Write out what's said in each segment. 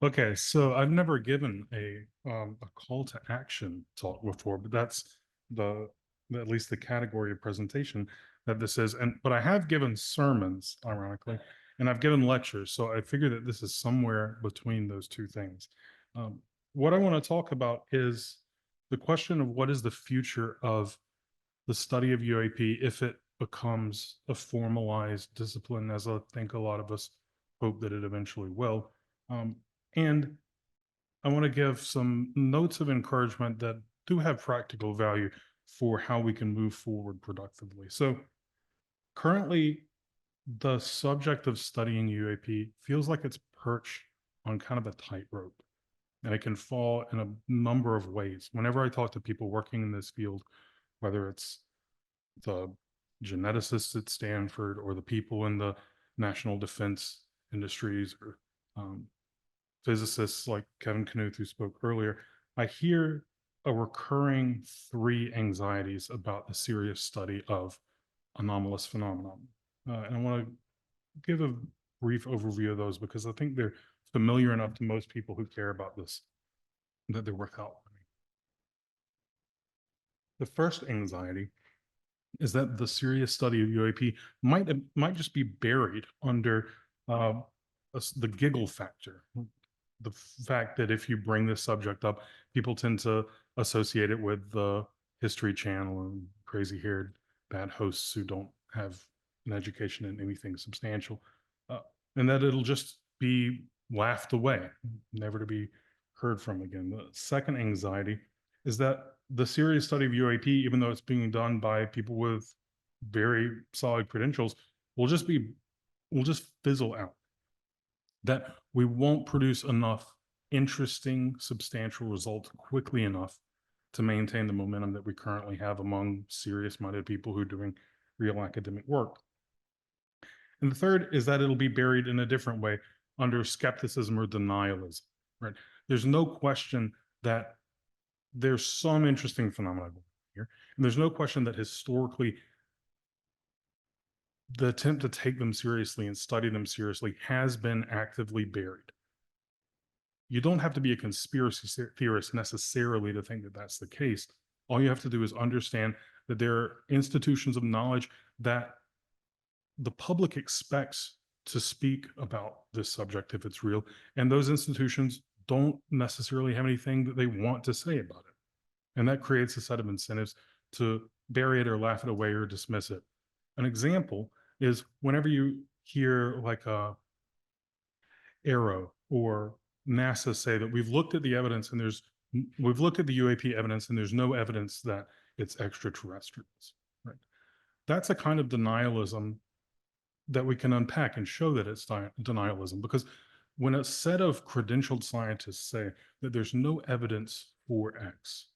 Okay, so I've never given a call to action talk before, but that's the at least the category of presentation that this is. And but I have given sermons, ironically, and I've given lectures. So I figure that this is somewhere between those two things. Um, what I want to talk about is the question of what is the future of the study of UAP if it becomes a formalized discipline, as I think a lot of us hope that it eventually will. Um, and I want to give some notes of encouragement that do have practical value for how we can move forward productively. So, currently, the subject of studying UAP feels like it's perched on kind of a tightrope, and it can fall in a number of ways. Whenever I talk to people working in this field, whether it's the geneticists at Stanford or the people in the national defense industries or physicists like Kevin Knuth, who spoke earlier, I hear a recurring three anxieties about the serious study of anomalous phenomenon. And I want to give a brief overview of those because I think they're familiar enough to most people who care about this that they're worth outlining. The first anxiety is that the serious study of UAP might just be buried under uh, the giggle factor. The fact that if you bring this subject up, people tend to associate it with the History Channel and crazy-haired bad hosts who don't have an education in anything substantial, uh, and that it'll just be laughed away, never to be heard from again. The second anxiety is that the serious study of UAP, even though it's being done by people with very solid credentials, will just fizzle out. That we won't produce enough interesting, substantial results quickly enough to maintain the momentum that we currently have among serious-minded people who are doing real academic work. And the third is that it'll be buried in a different way under skepticism or denialism, right? There's no question that there's some interesting phenomena here. And there's no question that historically, the attempt to take them seriously and study them seriously has been actively buried. You don't have to be a conspiracy theorist necessarily to think that that's the case. All you have to do is understand that there are institutions of knowledge that the public expects to speak about this subject if it's real, and those institutions don't necessarily have anything that they want to say about it. And that creates a set of incentives to bury it or laugh it away or dismiss it. An example is whenever you hear like a Arrow or NASA say that we've looked at the evidence and we've looked at the UAP evidence and there's no evidence that it's extraterrestrials, right? That's a kind of denialism that we can unpack and show that it's denialism, because when a set of credentialed scientists say that there's no evidence for X,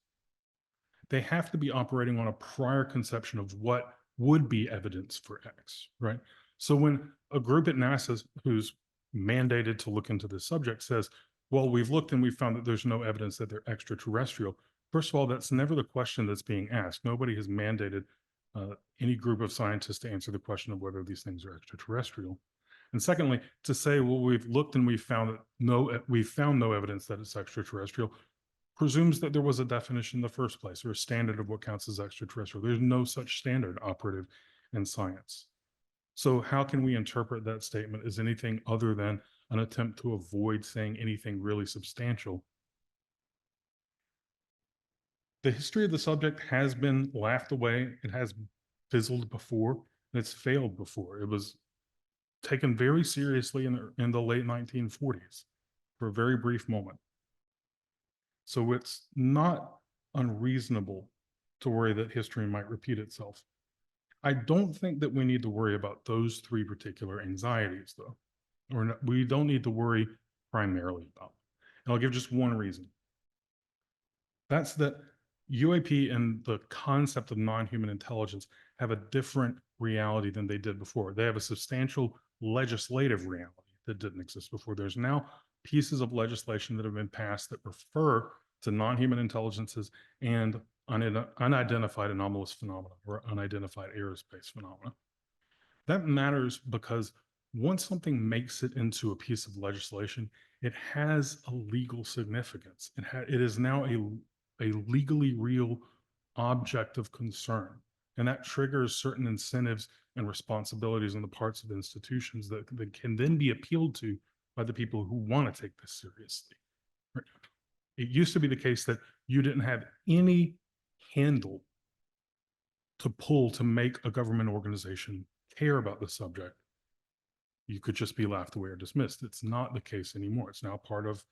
they have to be operating on a prior conception of what would be evidence for X, right? So when a group at NASA who's mandated to look into this subject says, well, we've looked and we've found that there's no evidence that they're extraterrestrial. First of all, that's never the question that's being asked. Nobody has mandated any group of scientists to answer the question of whether these things are extraterrestrial. And secondly, to say, well, we've looked and we've found no evidence that it's extraterrestrial, presumes that there was a definition in the first place or a standard of what counts as extraterrestrial. There's no such standard operative in science. So how can we interpret that statement as anything other than an attempt to avoid saying anything really substantial? The history of the subject has been laughed away. It has fizzled before, and it's failed before. It was taken very seriously in the late 1940s for a very brief moment. So it's not unreasonable to worry that history might repeat itself. I don't think that we need to worry about those three particular anxieties, though, or we don't need to worry primarily about them. And I'll give just one reason. That's that UAP and the concept of non-human intelligence have a different reality than they did before. They have a substantial legislative reality that didn't exist before. There's now pieces of legislation that have been passed that refer to non-human intelligences and unidentified anomalous phenomena or unidentified aerospace phenomena. That matters because once something makes it into a piece of legislation, it has a legal significance. It is now a legally real object of concern. And that triggers certain incentives and responsibilities on the parts of institutions that can then be appealed to by the people who want to take this seriously. Right? It used to be the case that you didn't have any handle to pull to make a government organization care about the subject. You could just be laughed away or dismissed. It's not the case anymore. It's now part of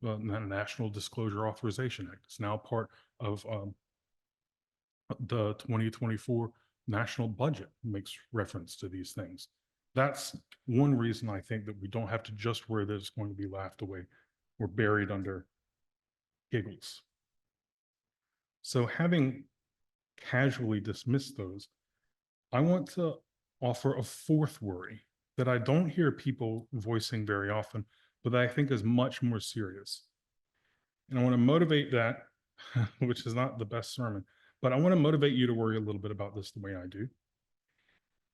the National Disclosure Authorization Act. It's now part of the 2024 national budget makes reference to these things. That's one reason I think that we don't have to just worry that it's going to be laughed away or buried under giggles. So having casually dismissed those, I want to offer a fourth worry that I don't hear people voicing very often, but that I think is much more serious. And I want to motivate that, which is not the best sermon, but I want to motivate you to worry a little bit about this the way I do.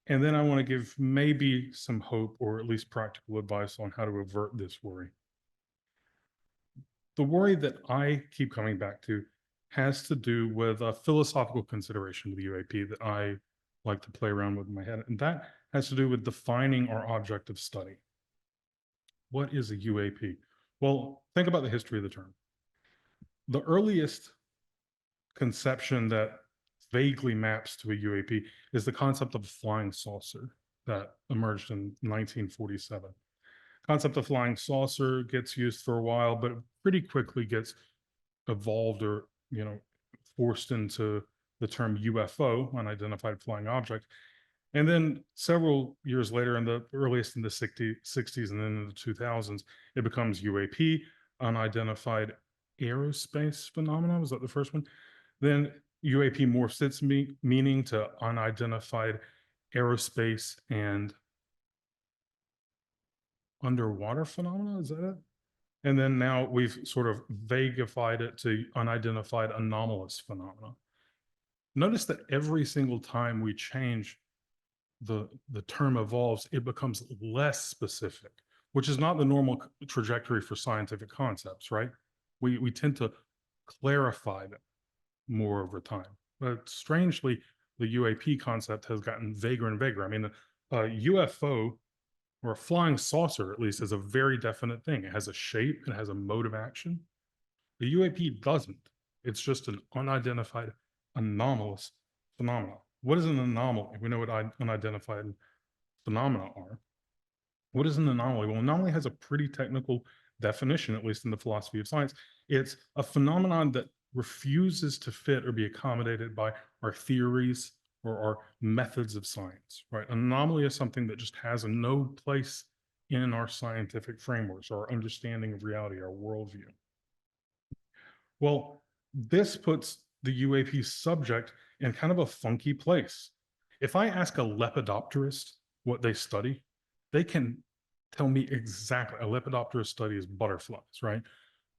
And then I want to give maybe some hope or at least practical advice on how to avert this worry. The worry that I keep coming back to has to do with a philosophical consideration of the UAP that I like to play around with in my head. And that has to do with defining our object of study. What is a UAP? Well, think about the history of the term. The earliest conception that vaguely maps to a UAP is the concept of a flying saucer that emerged in 1947. Concept of flying saucer gets used for a while, but pretty quickly gets evolved or, forced into the term UFO, unidentified flying object. And then several years later, in the earliest in the 60s and then in the 2000s, it becomes UAP, unidentified aerospace phenomena. Was that the first one? Then UAP morphs its meaning to unidentified aerospace and underwater phenomena. Is that it? And then now we've sort of vaguified it to unidentified anomalous phenomena. Notice that every single time we change the term evolves, it becomes less specific, which is not the normal trajectory for scientific concepts, right? We tend to clarify them more over time. But strangely, the UAP concept has gotten vaguer and vaguer. I mean, a UFO or a flying saucer, at least, is a very definite thing. It has a shape, it has a mode of action. The UAP doesn't. It's just an unidentified anomalous phenomena. What is an anomaly? We know what unidentified phenomena are. What is an anomaly? Well, an anomaly has a pretty technical definition, at least in the philosophy of science. It's a phenomenon that refuses to fit or be accommodated by our theories or our methods of science, right? An anomaly is something that just has no place in our scientific frameworks, our understanding of reality, our worldview. Well, this puts the UAP subject in kind of a funky place. If I ask a lepidopterist what they study, they can tell me exactly. A lepidopterist studies butterflies, right?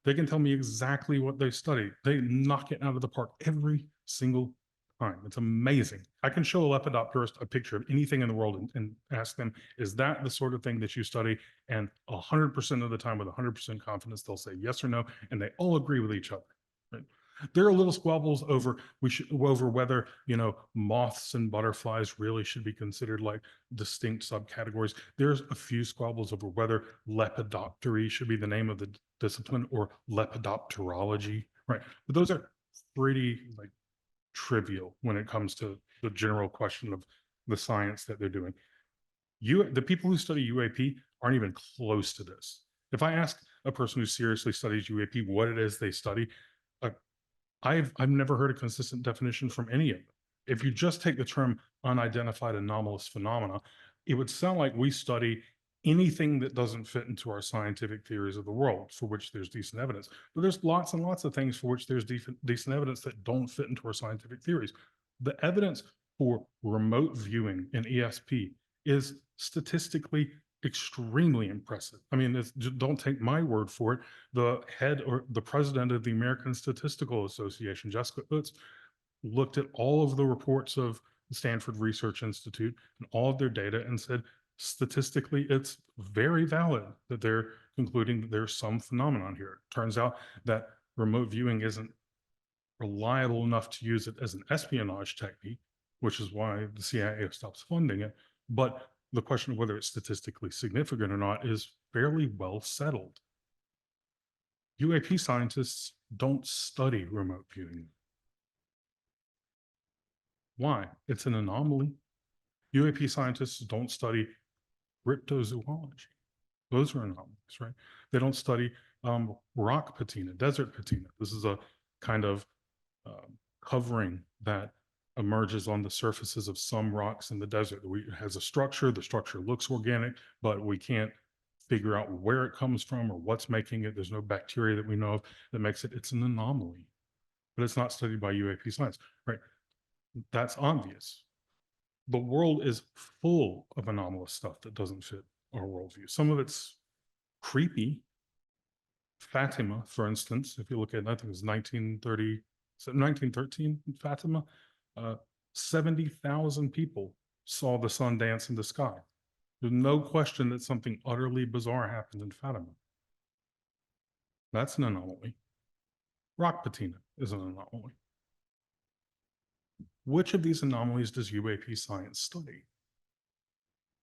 They can tell me exactly what they study. They knock it out of the park every single time. It's amazing. I can show a lepidopterist a picture of anything in the world and ask them, is that the sort of thing that you study? And 100% of the time with 100% confidence, they'll say yes or no, and they all agree with each other. Right? There are little squabbles over whether moths and butterflies really should be considered like distinct subcategories. There's a few squabbles over whether lepidoptery should be the name of the discipline or lepidopterology, right? But those are pretty trivial when it comes to the general question of the science that they're doing. The people who study UAP aren't even close to this. If I ask a person who seriously studies UAP what it is they study, I've never heard a consistent definition from any of them. If you just take the term unidentified anomalous phenomena, it would sound like we study anything that doesn't fit into our scientific theories of the world, for which there's decent evidence. But there's lots and lots of things for which there's decent evidence that don't fit into our scientific theories. The evidence for remote viewing in ESP is statistically extremely impressive. I mean, don't take my word for it. The head or the president of the American Statistical Association, Jessica Utz, looked at all of the reports of the Stanford Research Institute and all of their data and said statistically, it's very valid that they're concluding that there's some phenomenon here. It turns out that remote viewing isn't reliable enough to use it as an espionage technique, which is why the CIA stops funding it. But the question of whether it's statistically significant or not is fairly well settled. UAP scientists don't study remote viewing. Why? It's an anomaly. UAP scientists don't study cryptozoology. Those are anomalies, right? They don't study rock patina, desert patina. This is a kind of covering that emerges on the surfaces of some rocks in the desert. It has a structure. The structure looks organic, but we can't figure out where it comes from or what's making it. There's no bacteria that we know of that makes it. It's an anomaly, but it's not studied by UAP science, right? That's obvious. The world is full of anomalous stuff that doesn't fit our worldview. Some of it's creepy. Fatima, for instance, if you look at, I think it was 1913, Fatima, 70,000 people saw the sun dance in the sky. There's no question that something utterly bizarre happened in Fatima. That's an anomaly. Rock patina is an anomaly. Which of these anomalies does UAP science study?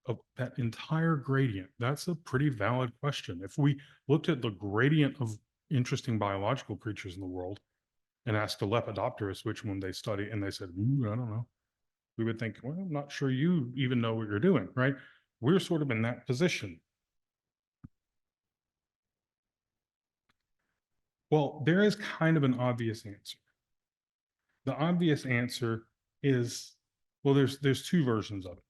Of that entire gradient? That's a pretty valid question. If we looked at the gradient of interesting biological creatures in the world and asked a lepidopterist which one they study, and they said, I don't know, we would think, well, I'm not sure you even know what you're doing, right? We're sort of in that position. Well, there is kind of an obvious answer. The obvious answer is, well, there's two versions of it.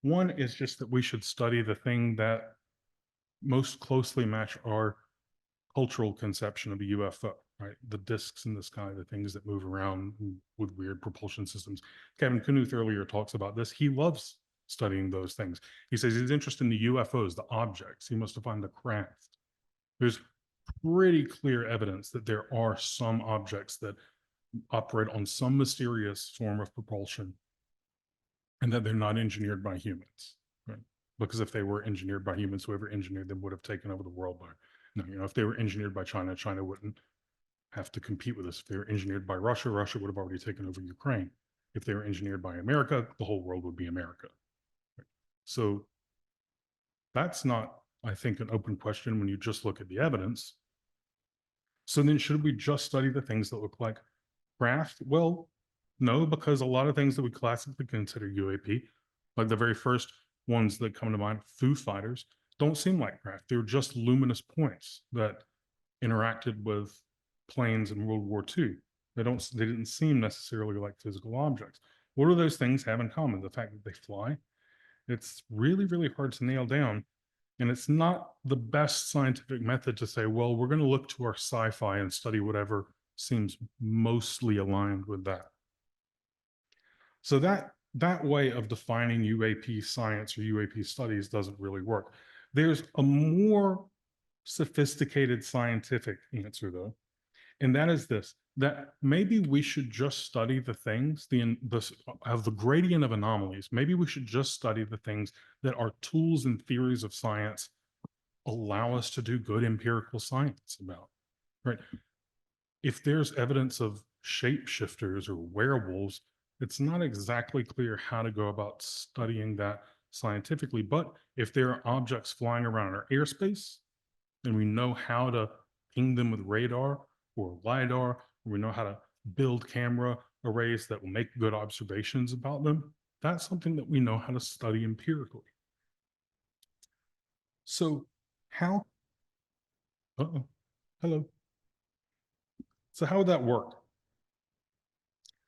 One is just that we should study the thing that most closely match our cultural conception of a UFO, right? The discs in the sky, the things that move around with weird propulsion systems. Kevin Knuth earlier talks about this. He loves studying those things. He says he's interested in the UFOs, the objects. He must find the craft. There's pretty clear evidence that there are some objects that operate on some mysterious form of propulsion and that they're not engineered by humans, right? Because if they were engineered by humans, whoever engineered them would have taken over the world by, no, if they were engineered by China, China wouldn't have to compete with us. If they were engineered by Russia, Russia would have already taken over Ukraine. If they were engineered by America, the whole world would be America. Right? So that's not, I think, an open question when you just look at the evidence. So then should we just study the things that look like craft? Well, no, because a lot of things that we classically consider UAP, like the very first ones that come to mind, Foo Fighters, don't seem like craft. They're just luminous points that interacted with planes in World War II. They didn't seem necessarily like physical objects. What do those things have in common? The fact that they fly? It's really, really hard to nail down. And it's not the best scientific method to say, well, we're going to look to our sci-fi and study whatever seems mostly aligned with that. So that way of defining UAP science or UAP studies doesn't really work. There's a more sophisticated scientific answer, though, and that is this: that maybe we should just study the things, of the gradient of anomalies. Maybe we should just study the things that our tools and theories of science allow us to do good empirical science about, right? If there's evidence of shapeshifters or werewolves, it's not exactly clear how to go about studying that scientifically. But if there are objects flying around in our airspace and we know how to ping them with radar or LiDAR, or we know how to build camera arrays that will make good observations about them, that's something that we know how to study empirically. So how, hello. So how would that work?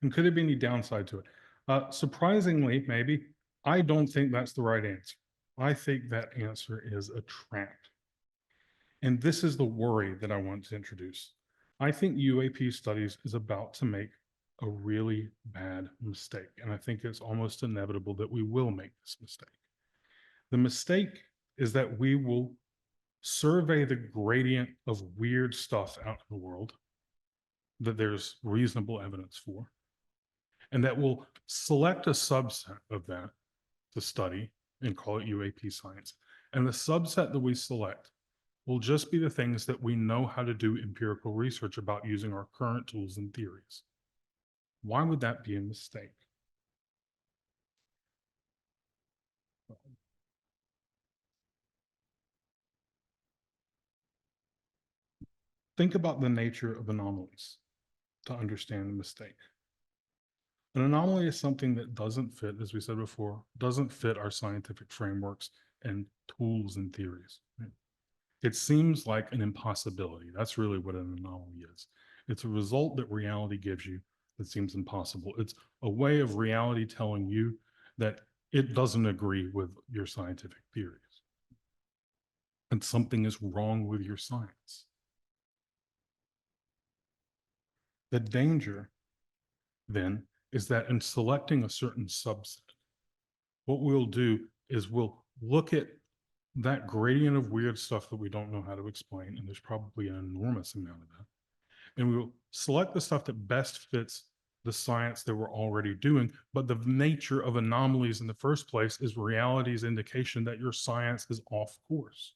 And could there be any downside to it? Surprisingly, maybe, I don't think that's the right answer. I think that answer is a trap. And this is the worry that I want to introduce. I think UAP studies is about to make a really bad mistake. And I think it's almost inevitable that we will make this mistake. The mistake is that we will survey the gradient of weird stuff out in the world that there's reasonable evidence for, and that will select a subset of that to study and call it UAP science. And the subset that we select will just be the things that we know how to do empirical research about using our current tools and theories. Why would that be a mistake? Think about the nature of anomalies to understand the mistake. An anomaly is something that doesn't fit, as we said before, doesn't fit our scientific frameworks and tools and theories. Right? It seems like an impossibility. That's really what an anomaly is. It's a result that reality gives you that seems impossible. It's a way of reality telling you that it doesn't agree with your scientific theories. And something is wrong with your science. The danger, then, is that in selecting a certain subset, what we'll do is we'll look at that gradient of weird stuff that we don't know how to explain, and there's probably an enormous amount of that. And we'll select the stuff that best fits the science that we're already doing. But the nature of anomalies in the first place is reality's indication that your science is off course.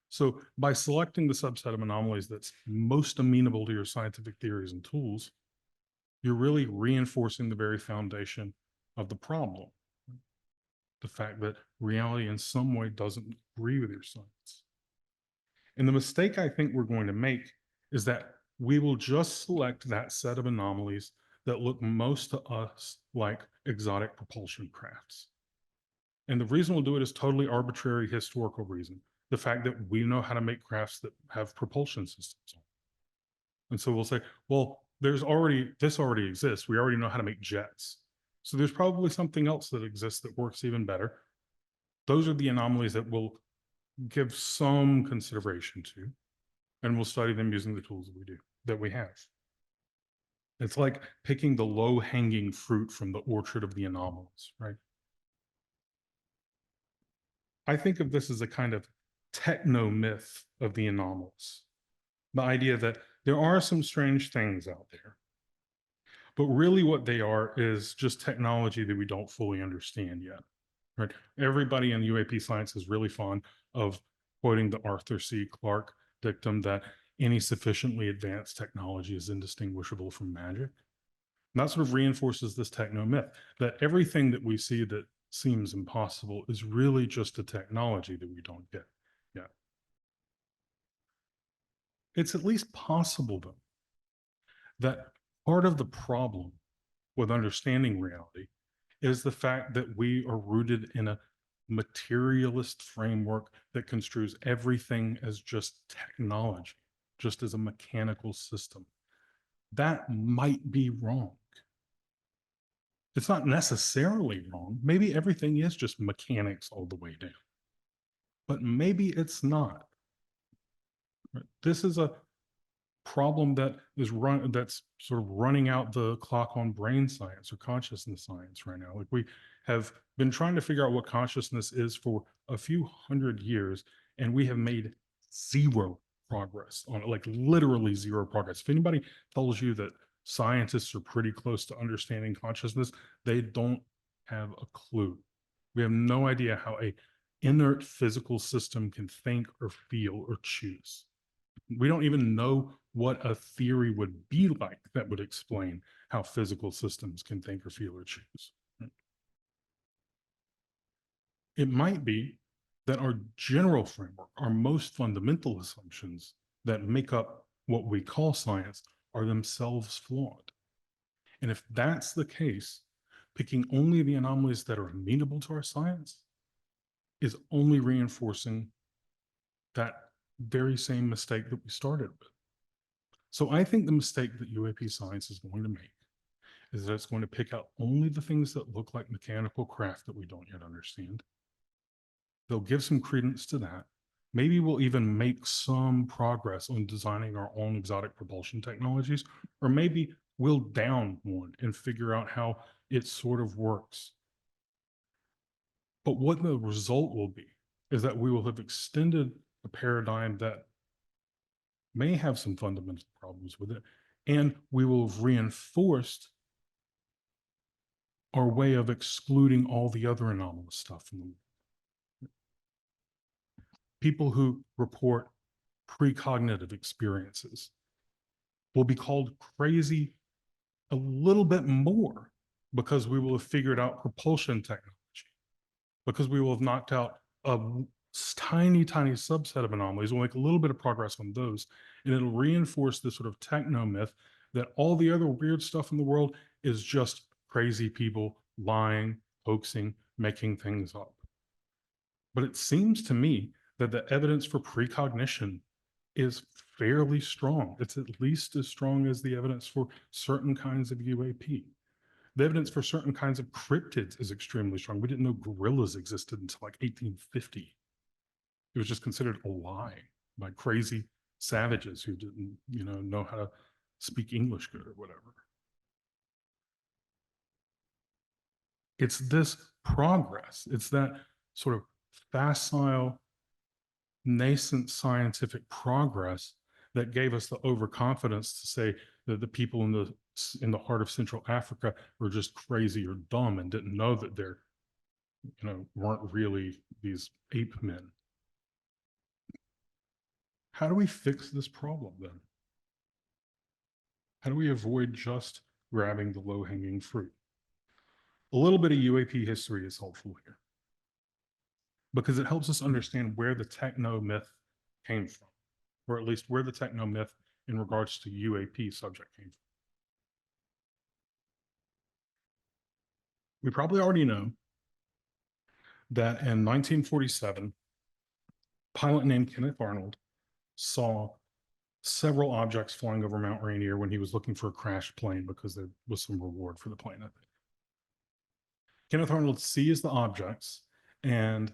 So by selecting the subset of anomalies that's most amenable to your scientific theories and tools, you're really reinforcing the very foundation of the problem. The fact that reality in some way doesn't agree with your science. And the mistake I think we're going to make is that we will just select that set of anomalies that look most to us like exotic propulsion crafts. And the reason we'll do it is totally arbitrary historical reason. The fact that we know how to make crafts that have propulsion systems on. And so we'll say, well, this already exists. We already know how to make jets. So there's probably something else that exists that works even better. Those are the anomalies that we'll give some consideration to, and we'll study them using the tools that we have. It's like picking the low-hanging fruit from the orchard of the anomalies, right? I think of this as a kind of techno myth of the anomalous. The idea that there are some strange things out there, but really what they are is just technology that we don't fully understand yet, right? Everybody in UAP science is really fond of quoting the Arthur C. Clarke dictum that any sufficiently advanced technology is indistinguishable from magic. And that sort of reinforces this techno myth that everything that we see that seems impossible is really just a technology that we don't get yet. It's at least possible, though, that part of the problem with understanding reality is the fact that we are rooted in a materialist framework that construes everything as just technology, just as a mechanical system. That might be wrong. It's not necessarily wrong. Maybe everything is just mechanics all the way down, but maybe it's not. This is a problem that's sort of running out the clock on brain science or consciousness science right now. Like, we have been trying to figure out what consciousness is for a few hundred years, and we have made zero progress on it, like literally zero progress. If anybody tells you that scientists are pretty close to understanding consciousness, they don't have a clue. We have no idea how a inert physical system can think or feel or choose. We don't even know what a theory would be like that would explain how physical systems can think or feel or choose. It might be that our general framework, our most fundamental assumptions that make up what we call science, are themselves flawed. And if that's the case, picking only the anomalies that are amenable to our science is only reinforcing that very same mistake that we started with. So I think the mistake that UAP science is going to make is that it's going to pick out only the things that look like mechanical craft that we don't yet understand. They'll give some credence to that. Maybe we'll even make some progress on designing our own exotic propulsion technologies, or maybe we'll down one and figure out how it sort of works. But what the result will be is that we will have extended a paradigm that may have some fundamental problems with it, and we will have reinforced our way of excluding all the other anomalous stuff in the world. People who report precognitive experiences will be called crazy a little bit more because we will have figured out propulsion technology, because we will have knocked out a tiny, tiny subset of anomalies. We'll make a little bit of progress on those, and it'll reinforce this sort of techno myth that all the other weird stuff in the world is just crazy people lying, hoaxing, making things up. But it seems to me that the evidence for precognition is fairly strong. It's at least as strong as the evidence for certain kinds of UAP. The evidence for certain kinds of cryptids is extremely strong. We didn't know gorillas existed until like 1850. It was just considered a lie by crazy savages who didn't, know how to speak English good or whatever. It's this progress. It's that sort of facile, nascent scientific progress that gave us the overconfidence to say that the people in the heart of Central Africa were just crazy or dumb and didn't know that they're, weren't really these ape men. How do we fix this problem then? How do we avoid just grabbing the low-hanging fruit? A little bit of UAP history is helpful here because it helps us understand where the techno myth came from, or at least where the techno myth in regards to UAP subject came from. We probably already know that in 1947, a pilot named Kenneth Arnold saw several objects flying over Mount Rainier when he was looking for a crashed plane because there was some reward for the plane, I think. Kenneth Arnold sees the objects and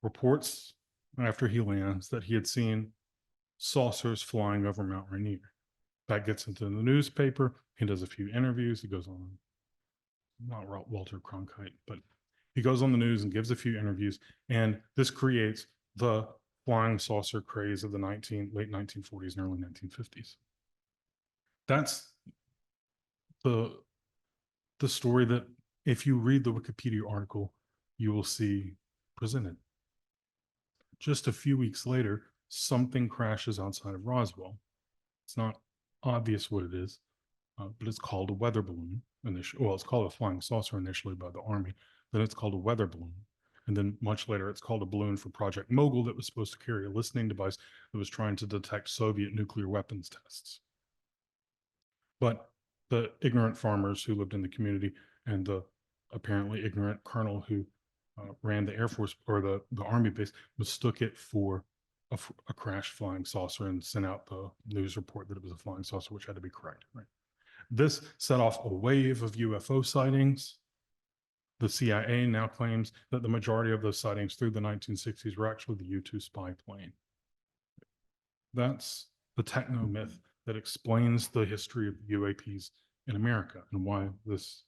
reports after he lands that he had seen saucers flying over Mount Rainier. That gets into the newspaper. He does a few interviews. He goes on, not Walter Cronkite, but he goes on the news and gives a few interviews. And this creates the flying saucer craze of the late 1940s and early 1950s. That's the story that, if you read the Wikipedia article, you will see presented. Just a few weeks later, something crashes outside of Roswell. It's not obvious what it is, but it's called a weather balloon. Well, it's called a flying saucer initially by the Army. Then it's called a weather balloon. And then much later, it's called a balloon for Project Mogul that was supposed to carry a listening device that was trying to detect Soviet nuclear weapons tests. But the ignorant farmers who lived in the community and the apparently ignorant colonel who ran the Air Force or the Army base mistook it for a crashed flying saucer and sent out the news report that it was a flying saucer, which had to be corrected. Right. This set off a wave of UFO sightings. The CIA now claims that the majority of those sightings through the 1960s were actually the U-2 spy plane. That's the techno myth that explains the history of UAPs in America and why this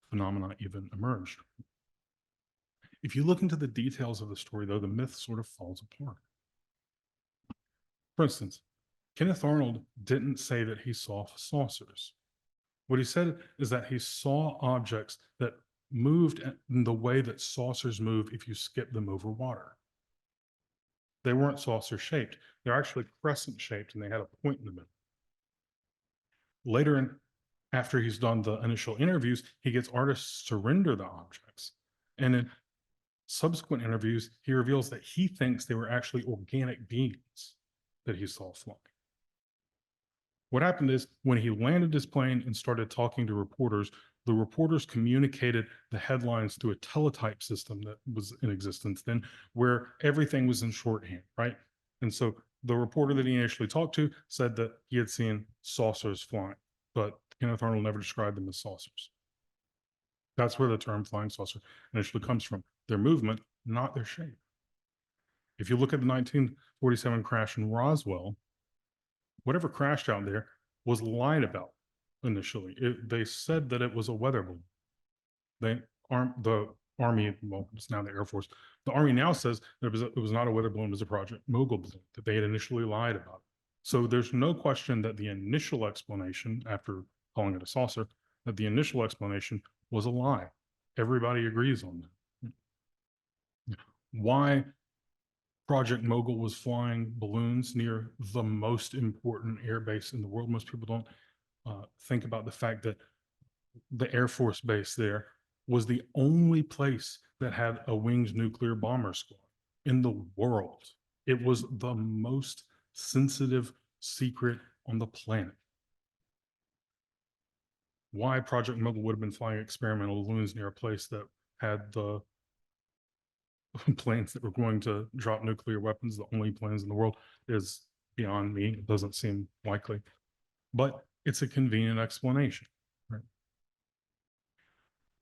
phenomenon even emerged. If you look into the details of the story, though, the myth sort of falls apart. For instance, Kenneth Arnold didn't say that he saw saucers. What he said is that he saw objects that moved in the way that saucers move if you skip them over water. They weren't saucer shaped. They're actually crescent shaped and they had a point in the middle. Later, after he's done the initial interviews, he gets artists to render the objects. And in subsequent interviews, he reveals that he thinks they were actually organic beings that he saw flying. What happened is when he landed his plane and started talking to reporters, the reporters communicated the headlines through a teletype system that was in existence then, where everything was in shorthand, right? And so the reporter that he initially talked to said that he had seen saucers flying, but Kenneth Arnold never described them as saucers. That's where the term flying saucer initially comes from. Their movement, not their shape. If you look at the 1947 crash in Roswell, whatever crashed out there was lied about initially. They said that it was a weather balloon. The Army, well, it's now the Air Force. The Army now says that it was not a weather balloon, it was a Project Mogul balloon, that they had initially lied about. So there's no question that the initial explanation, after calling it a saucer, that the initial explanation was a lie. Everybody agrees on that. Why Project Mogul was flying balloons near the most important air base in the world. Most people don't think about the fact that the Air Force base there was the only place that had a winged nuclear bomber squad in the world. It was the most sensitive secret on the planet. Why Project Mogul would have been flying experimental balloons near a place that had the planes that were going to drop nuclear weapons, the only planes in the world, is beyond me. It doesn't seem likely, but it's a convenient explanation. Right?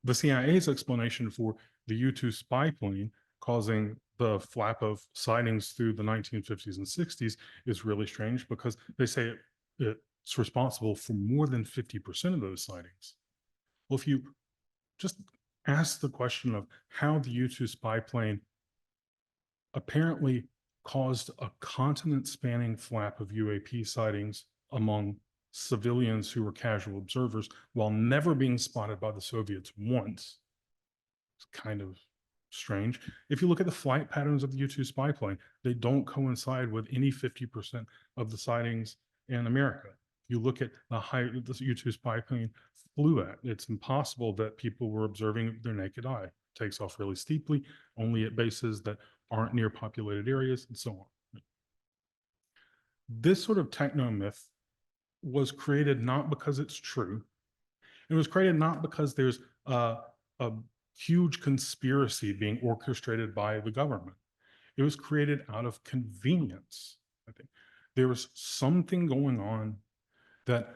The CIA's explanation for the U-2 spy plane causing the flap of sightings through the 1950s and 60s is really strange, because they say it's responsible for more than 50% of those sightings. Well, if you just ask the question of how the U-2 spy plane apparently caused a continent-spanning flap of UAP sightings among civilians who were casual observers while never being spotted by the Soviets once. It's kind of strange. If you look at the flight patterns of the U-2 spy plane, they don't coincide with any 50% of the sightings in America. You look at the height the U-2 spy plane flew at, it's impossible that people were observing their naked eye. It takes off really steeply, only at bases that aren't near populated areas, and so on. This sort of techno myth was created not because it's true. It was created not because there's a huge conspiracy being orchestrated by the government. It was created out of convenience. I think there was something going on that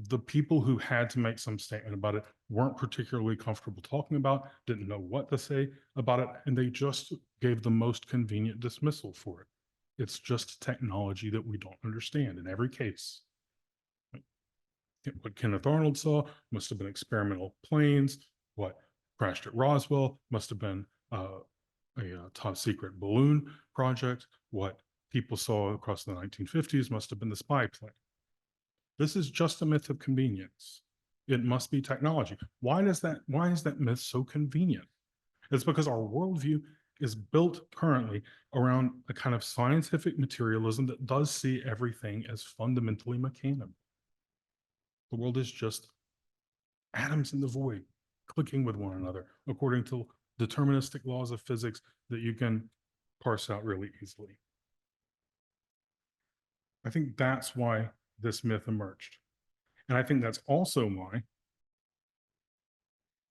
the people who had to make some statement about it weren't particularly comfortable talking about, didn't know what to say about it, and they just gave the most convenient dismissal for it. It's just technology that we don't understand in every case. What Kenneth Arnold saw must have been experimental planes. What crashed at Roswell must have been a top secret balloon project. What people saw across the 1950s must have been the spy plane. This is just a myth of convenience. It must be technology. Why is that myth so convenient? It's because our worldview is built currently around a kind of scientific materialism that does see everything as fundamentally mechanical. The world is just atoms in the void clicking with one another according to deterministic laws of physics that you can parse out really easily. I think that's why this myth emerged. And I think that's also why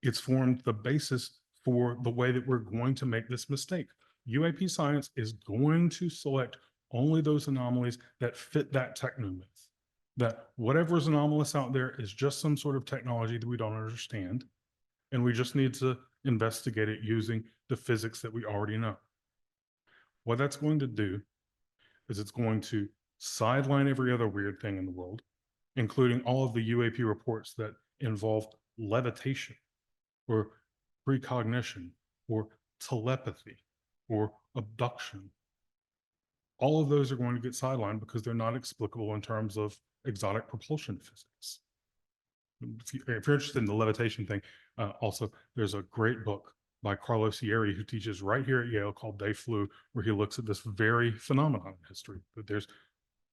it's formed the basis for the way that we're going to make this mistake. UAP science is going to select only those anomalies that fit that techno myth. That whatever's anomalous out there is just some sort of technology that we don't understand, and we just need to investigate it using the physics that we already know. What that's going to do is it's going to sideline every other weird thing in the world, including all of the UAP reports that involve levitation or precognition or telepathy or abduction. All of those are going to get sidelined because they're not explicable in terms of exotic propulsion physics. If you're interested in the levitation thing, also, there's a great book by Carlos Yeri, who teaches right here at Yale, called They Flew, where he looks at this very phenomenon in history. That there's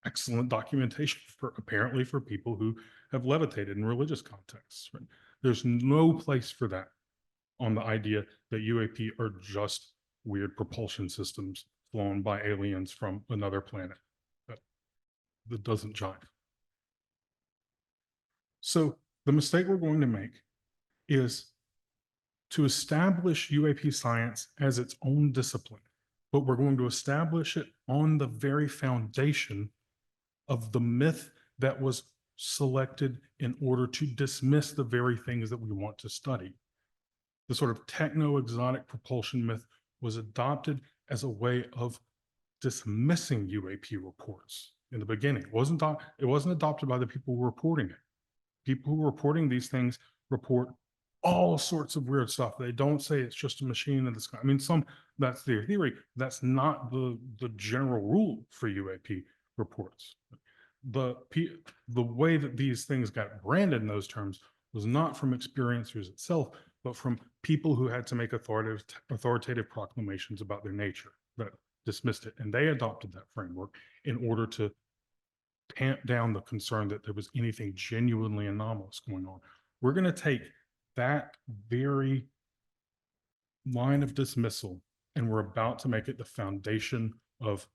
excellent documentation apparently for people who have levitated in religious contexts. Right? There's no place for that on the idea that UAP are just weird propulsion systems flown by aliens from another planet. That doesn't jive. So the mistake we're going to make is to establish UAP science as its own discipline, but we're going to establish it on the very foundation of the myth that was selected in order to dismiss the very things that we want to study. The sort of techno-exotic propulsion myth was adopted as a way of dismissing UAP reports in the beginning. It wasn't adopted by the people who were reporting it. People who are reporting these things report all sorts of weird stuff. They don't say it's just a machine in the sky. I mean, that's their theory. That's not the general rule for UAP reports. The way that these things got branded in those terms was not from experiencers itself, but from people who had to make authoritative proclamations about their nature that dismissed it. And they adopted that framework in order to tamp down the concern that there was anything genuinely anomalous going on. We're going to take that very line of dismissal and we're about to make it the foundation of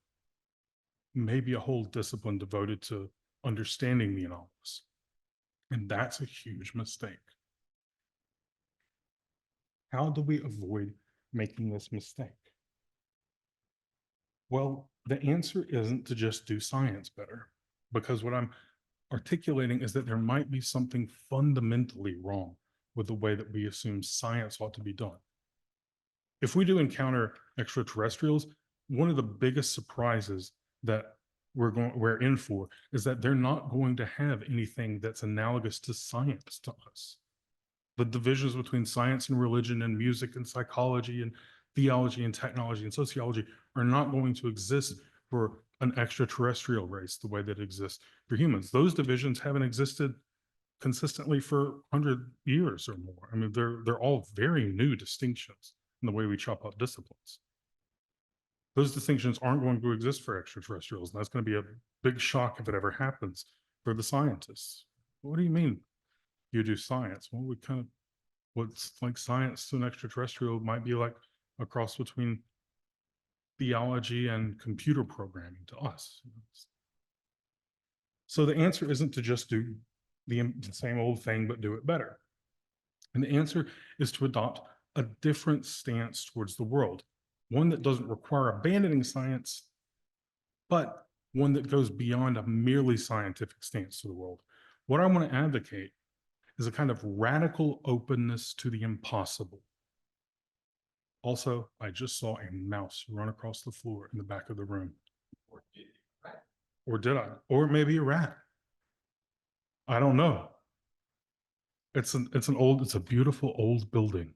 maybe a whole discipline devoted to understanding the anomalous. And that's a huge mistake. How do we avoid making this mistake? Well, the answer isn't to just do science better, because what I'm articulating is that there might be something fundamentally wrong with the way that we assume science ought to be done. If we do encounter extraterrestrials, one of the biggest surprises that we're in for is that they're not going to have anything that's analogous to science to us. The divisions between science and religion and music and psychology and theology and technology and sociology are not going to exist for an extraterrestrial race the way that exists for humans. Those divisions haven't existed consistently for 100 years or more. I mean, they're all very new distinctions in the way we chop up disciplines. Those distinctions aren't going to exist for extraterrestrials, and that's going to be a big shock if it ever happens for the scientists. What do you mean you do science? Well, we kind of, what's like science to an extraterrestrial might be like a cross between theology and computer programming to us. So the answer isn't to just do the same old thing, but do it better. And the answer is to adopt a different stance towards the world, one that doesn't require abandoning science, but one that goes beyond a merely scientific stance to the world. What I want to advocate is a kind of radical openness to the impossible. Also, I just saw a mouse run across the floor in the back of the room. Or did I? Or maybe a rat. I don't know. It's a beautiful old building,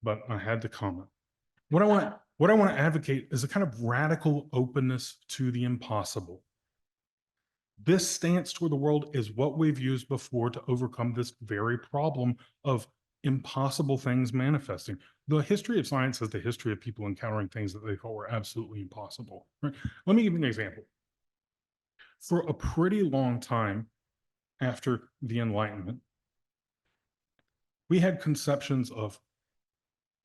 but I had to comment. What I want to advocate is a kind of radical openness to the impossible. This stance toward the world is what we've used before to overcome this very problem of impossible things manifesting. The history of science is the history of people encountering things that they thought were absolutely impossible. Right? Let me give you an example. For a pretty long time after the Enlightenment, we had conceptions of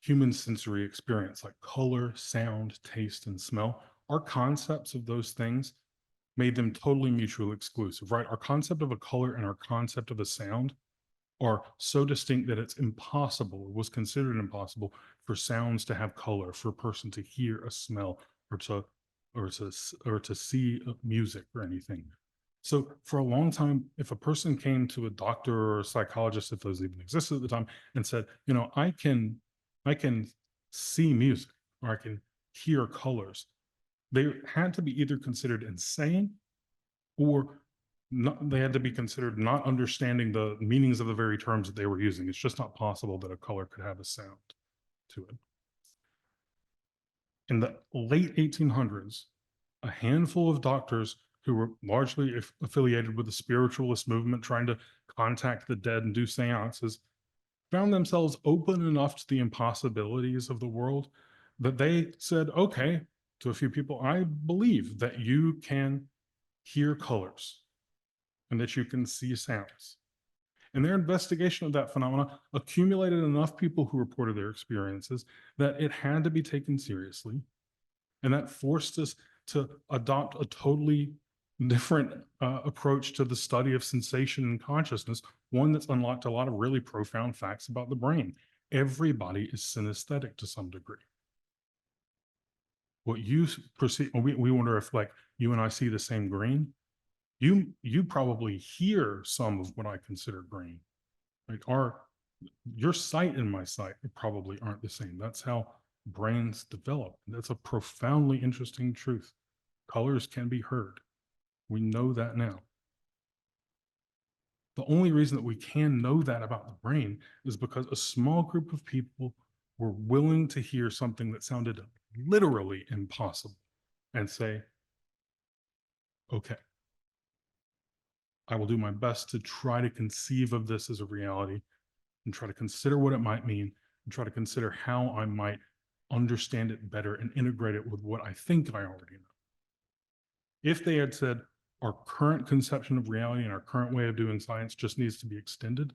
human sensory experience like color, sound, taste, and smell. Our concepts of those things made them totally mutually exclusive, right? Our concept of a color and our concept of a sound are so distinct that it's impossible, it was considered impossible for sounds to have color, for a person to hear a smell or to see music or anything. So for a long time, if a person came to a doctor or a psychologist, if those even existed at the time, and said, you know, I can see music or I can hear colors, they had to be either considered insane or not, they had to be considered not understanding the meanings of the very terms that they were using. It's just not possible that a color could have a sound to it. In the late 1800s, a handful of doctors who were largely affiliated with the spiritualist movement, trying to contact the dead and do seances, found themselves open enough to the impossibilities of the world that they said, okay, to a few people, I believe that you can hear colors and that you can see sounds. And their investigation of that phenomena accumulated enough people who reported their experiences that it had to be taken seriously. And that forced us to adopt a totally different approach to the study of sensation and consciousness, one that's unlocked a lot of really profound facts about the brain. Everybody is synesthetic to some degree. What you perceive, we wonder if like you and I see the same green. You probably hear some of what I consider green. Like your sight and my sight probably aren't the same. That's how brains develop. That's a profoundly interesting truth. Colors can be heard. We know that now. The only reason that we can know that about the brain is because a small group of people were willing to hear something that sounded literally impossible and say, okay, I will do my best to try to conceive of this as a reality and try to consider what it might mean and try to consider how I might understand it better and integrate it with what I think I already know. If they had said our current conception of reality and our current way of doing science just needs to be extended,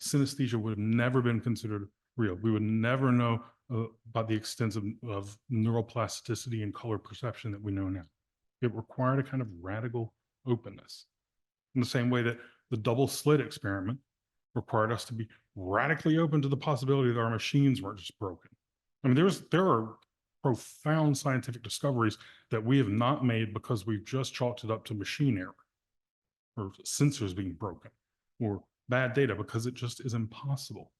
synesthesia would have never been considered real. We would never know about the extent of neuroplasticity and color perception that we know now. It required a kind of radical openness. In the same way that the double slit experiment required us to be radically open to the possibility that our machines weren't just broken. I mean, there are profound scientific discoveries that we have not made because we've just chalked it up to machine error or sensors being broken or bad data, because it just is impossible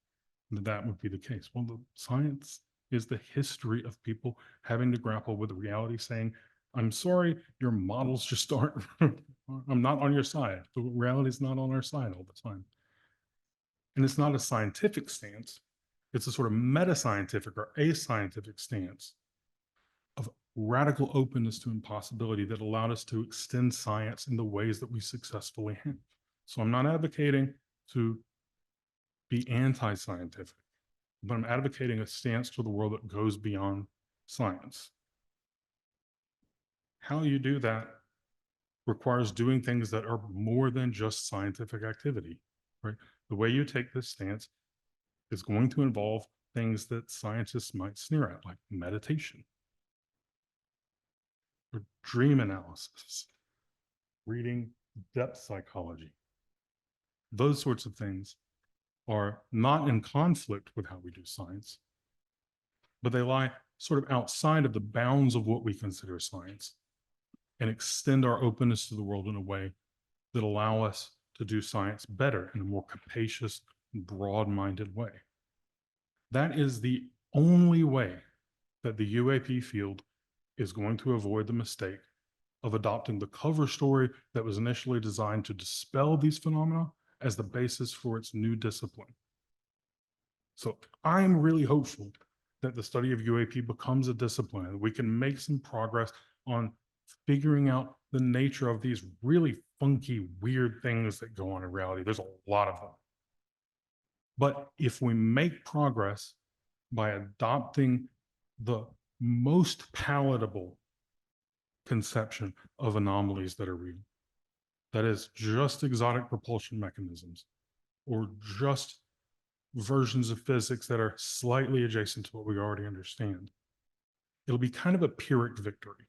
that that would be the case. Well, the science is the history of people having to grapple with the reality, saying, I'm sorry, your models just aren't, I'm not on your side. The reality is not on our side all the time. And it's not a scientific stance. It's a sort of meta-scientific or ascientific stance of radical openness to impossibility that allowed us to extend science in the ways that we successfully have. So I'm not advocating to be anti-scientific, but I'm advocating a stance to the world that goes beyond science. How you do that requires doing things that are more than just scientific activity, right? The way you take this stance is going to involve things that scientists might sneer at, like meditation, or dream analysis, reading depth psychology. Those sorts of things are not in conflict with how we do science, but they lie sort of outside of the bounds of what we consider science and extend our openness to the world in a way that allow us to do science better in a more capacious, broad-minded way. That is the only way that the UAP field is going to avoid the mistake of adopting the cover story that was initially designed to dispel these phenomena as the basis for its new discipline. So I'm really hopeful that the study of UAP becomes a discipline and we can make some progress on figuring out the nature of these really funky, weird things that go on in reality. There's a lot of them. But if we make progress by adopting the most palatable conception of anomalies that are real, that is just exotic propulsion mechanisms or just versions of physics that are slightly adjacent to what we already understand, it'll be kind of a Pyrrhic victory.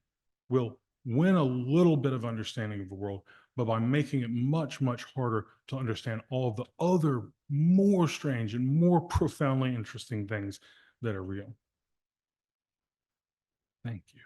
We'll win a little bit of understanding of the world, but by making it much, much harder to understand all of the other more strange and more profoundly interesting things that are real. Thank you.